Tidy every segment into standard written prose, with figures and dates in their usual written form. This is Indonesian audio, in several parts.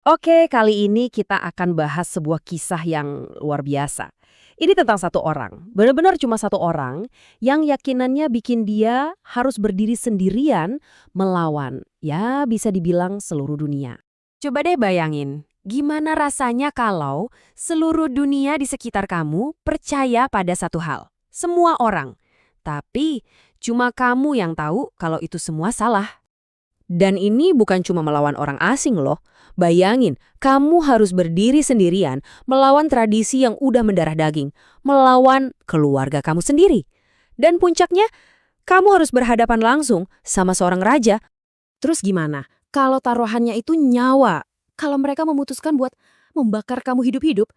Oke, kali ini kita akan bahas sebuah kisah yang luar biasa. Ini tentang satu orang, benar-benar cuma satu orang yang yakinannya bikin dia harus berdiri sendirian melawan, ya bisa dibilang seluruh dunia. Coba deh bayangin, gimana rasanya kalau seluruh dunia di sekitar kamu percaya pada satu hal. Semua orang. Tapi cuma kamu yang tahu kalau itu semua salah. Dan ini bukan cuma melawan orang asing loh. Bayangin, kamu harus berdiri sendirian melawan tradisi yang udah mendarah daging, melawan keluarga kamu sendiri. Dan puncaknya, kamu harus berhadapan langsung sama seorang raja. Terus gimana? Kalau taruhannya itu nyawa, kalau mereka memutuskan buat membakar kamu hidup-hidup,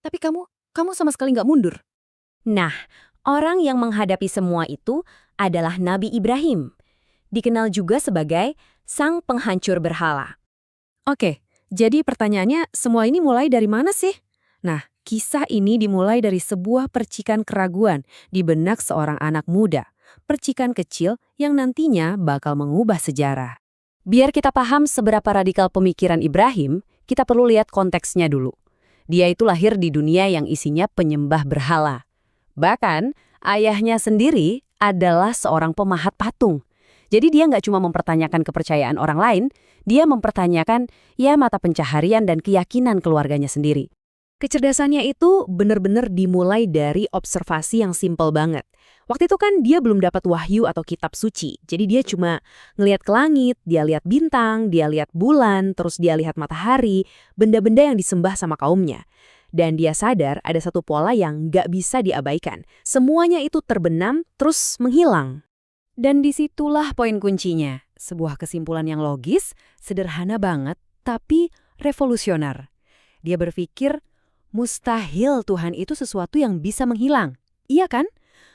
tapi kamu sama sekali nggak mundur. Nah, orang yang menghadapi semua itu adalah Nabi Ibrahim. Dikenal juga sebagai sang penghancur berhala. Oke, jadi pertanyaannya semua ini mulai dari mana sih? Nah, kisah ini dimulai dari sebuah percikan keraguan di benak seorang anak muda. Percikan kecil yang nantinya bakal mengubah sejarah. Biar kita paham seberapa radikal pemikiran Ibrahim, kita perlu lihat konteksnya dulu. Dia itu lahir di dunia yang isinya penyembah berhala. Bahkan, ayahnya sendiri adalah seorang pemahat patung. Jadi dia nggak cuma mempertanyakan kepercayaan orang lain, dia mempertanyakan ya mata pencaharian dan keyakinan keluarganya sendiri. Kecerdasannya itu benar-benar dimulai dari observasi yang simpel banget. Waktu itu kan dia belum dapat wahyu atau kitab suci, jadi dia cuma ngelihat ke langit, dia lihat bintang, dia lihat bulan, terus dia lihat matahari, benda-benda yang disembah sama kaumnya. Dan dia sadar ada satu pola yang nggak bisa diabaikan. Semuanya itu terbenam, terus menghilang. Dan disitulah poin kuncinya. Sebuah kesimpulan yang logis, sederhana banget, tapi revolusioner. Dia berpikir, mustahil Tuhan itu sesuatu yang bisa menghilang. Iya kan?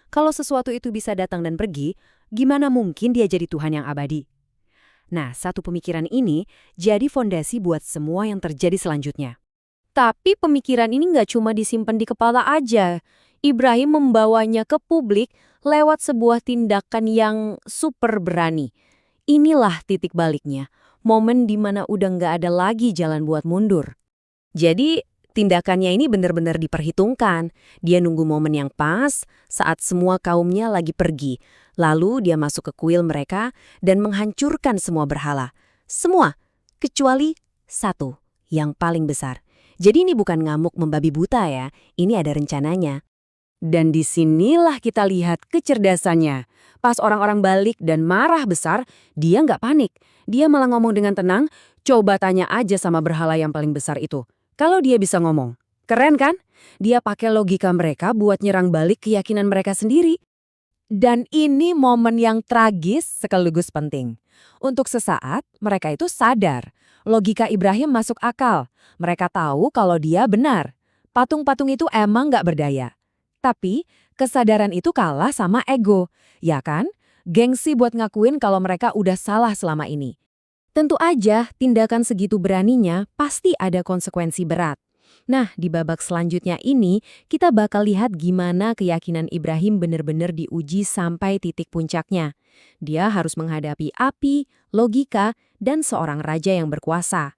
Kalau sesuatu itu bisa datang dan pergi, gimana mungkin dia jadi Tuhan yang abadi? Nah, satu pemikiran ini jadi fondasi buat semua yang terjadi selanjutnya. Tapi pemikiran ini nggak cuma disimpan di kepala aja. Ibrahim membawanya ke publik lewat sebuah tindakan yang super berani. Inilah titik baliknya, momen di mana udah nggak ada lagi jalan buat mundur. Jadi, tindakannya ini benar-benar diperhitungkan. Dia nunggu momen yang pas saat semua kaumnya lagi pergi. Lalu dia masuk ke kuil mereka dan menghancurkan semua berhala. Semua, kecuali satu, yang paling besar. Jadi ini bukan ngamuk membabi buta ya, ini ada rencananya. Dan disinilah kita lihat kecerdasannya. Pas orang-orang balik dan marah besar, dia nggak panik. Dia malah ngomong dengan tenang, coba tanya aja sama berhala yang paling besar itu. Kalau dia bisa ngomong. Keren kan? Dia pakai logika mereka buat nyerang balik keyakinan mereka sendiri. Dan ini momen yang tragis sekaligus penting. Untuk sesaat, mereka itu sadar. Logika Ibrahim masuk akal. Mereka tahu kalau dia benar. Patung-patung itu emang nggak berdaya. Tapi, kesadaran itu kalah sama ego. Ya kan? Gengsi buat ngakuin kalau mereka udah salah selama ini. Tentu aja, tindakan segitu beraninya pasti ada konsekuensi berat. Nah, di babak selanjutnya ini, kita bakal lihat gimana keyakinan Ibrahim benar-benar diuji sampai titik puncaknya. Dia harus menghadapi api, logika, dan seorang raja yang berkuasa.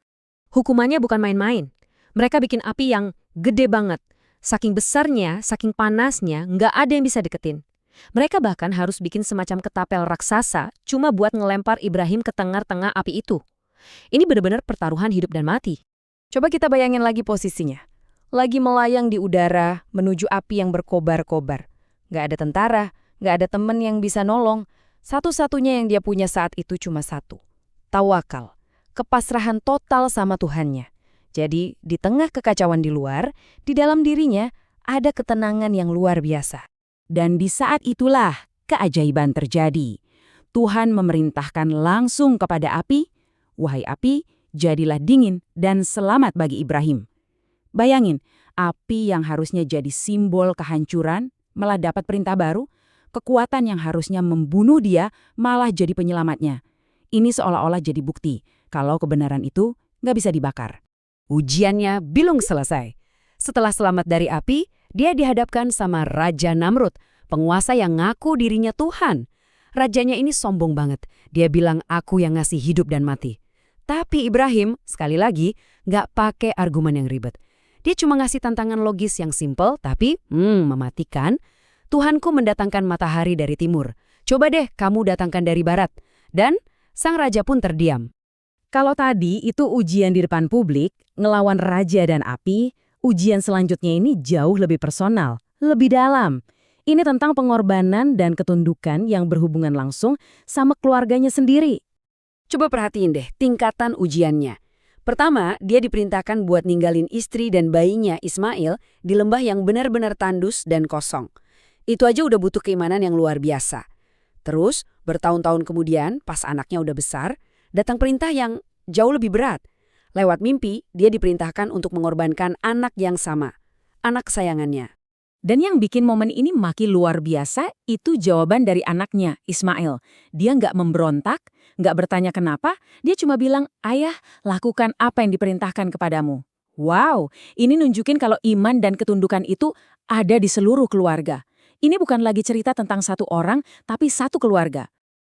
Hukumannya bukan main-main. Mereka bikin api yang gede banget. Saking besarnya, saking panasnya, nggak ada yang bisa deketin. Mereka bahkan harus bikin semacam ketapel raksasa cuma buat ngelempar Ibrahim ke tengah-tengah api itu. Ini benar-benar pertaruhan hidup dan mati. Coba kita bayangin lagi posisinya. Lagi melayang di udara menuju api yang berkobar-kobar. Nggak ada tentara, nggak ada temen yang bisa nolong. Satu-satunya yang dia punya saat itu cuma satu. Tawakal. Kepasrahan total sama Tuhannya. Jadi, di tengah kekacauan di luar, di dalam dirinya ada ketenangan yang luar biasa. Dan di saat itulah keajaiban terjadi. Tuhan memerintahkan langsung kepada api, "Wahai api, jadilah dingin dan selamat bagi Ibrahim." Bayangin, api yang harusnya jadi simbol kehancuran malah dapat perintah baru, kekuatan yang harusnya membunuh dia malah jadi penyelamatnya. Ini seolah-olah jadi bukti kalau kebenaran itu nggak bisa dibakar. Ujiannya belum selesai. Setelah selamat dari api, dia dihadapkan sama Raja Namrud, penguasa yang ngaku dirinya Tuhan. Rajanya ini sombong banget. Dia bilang, "Aku yang ngasih hidup dan mati." Tapi Ibrahim, sekali lagi, nggak pakai argumen yang ribet. Dia cuma ngasih tantangan logis yang simple, tapi mematikan. Tuhanku mendatangkan matahari dari timur. Coba deh kamu datangkan dari barat. Dan sang raja pun terdiam. Kalau tadi itu ujian di depan publik, ngelawan raja dan api, ujian selanjutnya ini jauh lebih personal, lebih dalam. Ini tentang pengorbanan dan ketundukan yang berhubungan langsung sama keluarganya sendiri. Coba perhatiin deh tingkatan ujiannya. Pertama, dia diperintahkan buat ninggalin istri dan bayinya Ismail di lembah yang benar-benar tandus dan kosong. Itu aja udah butuh keimanan yang luar biasa. Terus, bertahun-tahun kemudian, pas anaknya udah besar, datang perintah yang jauh lebih berat. Lewat mimpi, dia diperintahkan untuk mengorbankan anak yang sama, anak kesayangannya. Dan yang bikin momen ini makin luar biasa, itu jawaban dari anaknya, Ismail. Dia nggak memberontak, nggak bertanya kenapa, dia cuma bilang, "Ayah, lakukan apa yang diperintahkan kepadamu." Wow, ini nunjukin kalau iman dan ketundukan itu ada di seluruh keluarga. Ini bukan lagi cerita tentang satu orang, tapi satu keluarga.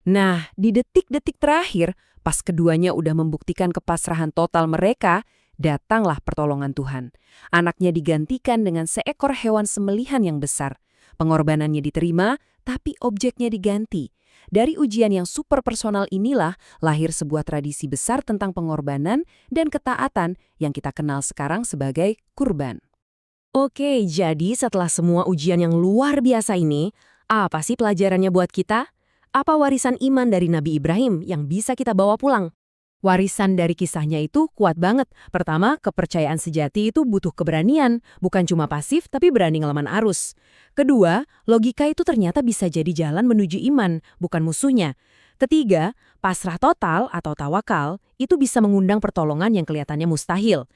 Nah, di detik-detik terakhir, pas keduanya udah membuktikan kepasrahan total mereka, datanglah pertolongan Tuhan. Anaknya digantikan dengan seekor hewan sembelihan yang besar. Pengorbanannya diterima, tapi objeknya diganti. Dari ujian yang super personal inilah lahir sebuah tradisi besar tentang pengorbanan dan ketaatan yang kita kenal sekarang sebagai kurban. Oke, jadi setelah semua ujian yang luar biasa ini, apa sih pelajarannya buat kita? Apa warisan iman dari Nabi Ibrahim yang bisa kita bawa pulang? Warisan dari kisahnya itu kuat banget. Pertama, kepercayaan sejati itu butuh keberanian, bukan cuma pasif tapi berani ngelawan arus. Kedua, logika itu ternyata bisa jadi jalan menuju iman, bukan musuhnya. Ketiga, pasrah total atau tawakal itu bisa mengundang pertolongan yang kelihatannya mustahil.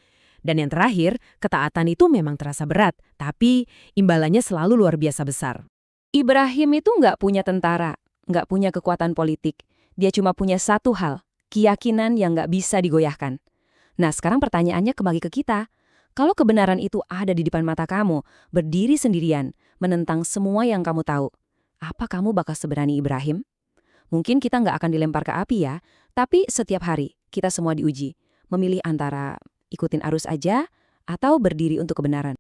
Dan yang terakhir, ketaatan itu memang terasa berat, tapi imbalannya selalu luar biasa besar. Ibrahim itu nggak punya tentara, nggak punya kekuatan politik. Dia cuma punya satu hal, keyakinan yang nggak bisa digoyahkan. Nah, sekarang pertanyaannya kembali ke kita. Kalau kebenaran itu ada di depan mata kamu, berdiri sendirian, menentang semua yang kamu tahu, apa kamu bakal seberani Ibrahim? Mungkin kita nggak akan dilempar ke api ya, tapi setiap hari kita semua diuji. Memilih antara ikutin arus aja atau berdiri untuk kebenaran.